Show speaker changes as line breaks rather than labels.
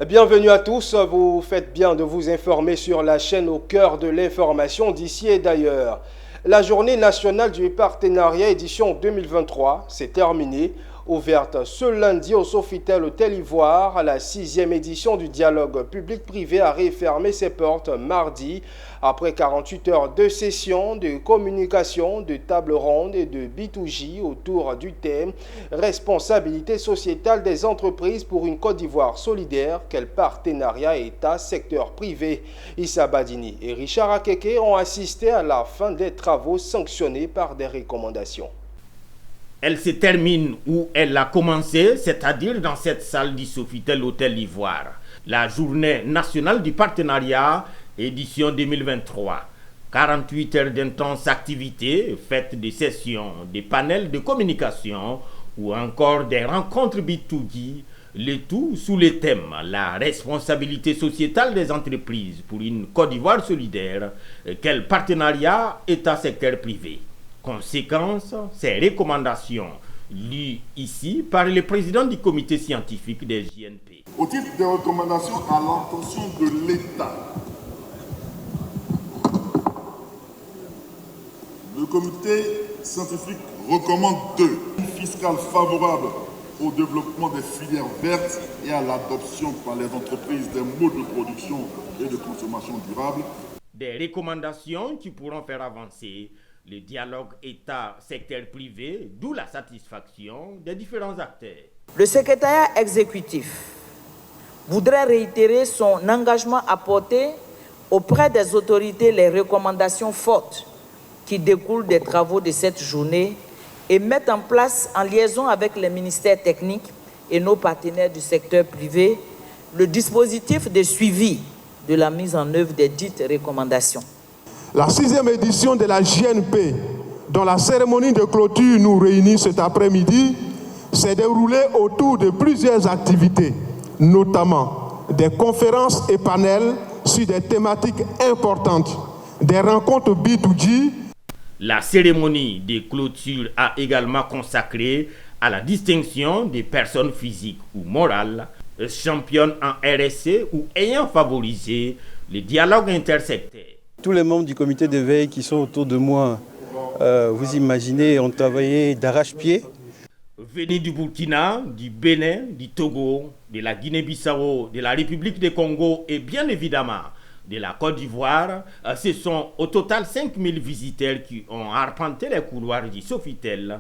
Bienvenue à tous, vous faites bien de vous informer sur la chaîne au cœur de l'information d'ici et d'ailleurs. La journée nationale du partenariat édition 2023 s'est terminée. Ouverte ce lundi au Sofitel Hôtel Ivoire, la 6e édition du dialogue public-privé a refermé ses portes mardi après 48 heures de session, de communication, de table ronde et de B2J autour du thème « Responsabilité sociétale des entreprises pour une Côte d'Ivoire solidaire, quel partenariat État-secteur privé ?» Issa Badini et Richard Akeke ont assisté à la fin des travaux sanctionnés par des recommandations.
Elle se termine où elle a commencé, c'est-à-dire dans cette salle du Sofitel Hôtel Ivoire. La journée nationale du partenariat, édition 2023. 48 heures d'intenses activités, faites de sessions, des panels de communication ou encore des rencontres B2B, le tout sous le thème « La responsabilité sociétale des entreprises pour une Côte d'Ivoire solidaire, quel partenariat État-secteur privé ?» Conséquence, ces recommandations, lues ici par le président du comité scientifique des JNP.
Au titre des recommandations à l'intention de l'État, le comité scientifique recommande une fiscale favorable au développement des filières vertes et à l'adoption par les entreprises des modes de production et de consommation durable.
Des recommandations qui pourront faire avancer le dialogue État-secteur privé, d'où la satisfaction des différents acteurs.
Le secrétariat exécutif voudrait réitérer son engagement à porter auprès des autorités les recommandations fortes qui découlent des travaux de cette journée et mettre en place, en liaison avec les ministères techniques et nos partenaires du secteur privé, le dispositif de suivi de la mise en œuvre des dites recommandations.
La 6e édition de la JNP, dont la cérémonie de clôture nous réunit cet après-midi, s'est déroulée autour de plusieurs activités, notamment des conférences et panels sur des thématiques importantes, des rencontres B2G.
La cérémonie de clôture a également consacré à la distinction des personnes physiques ou morales, championnes en RSE ou ayant favorisé le dialogue intersectaire.
Tous les membres du comité de veille qui sont autour de moi, vous imaginez, ont travaillé d'arrache-pied.
Venus du Burkina, du Bénin, du Togo, de la Guinée-Bissau, de la République du Congo et bien évidemment de la Côte d'Ivoire, ce sont au total 5000 visiteurs qui ont arpenté les couloirs du Sofitel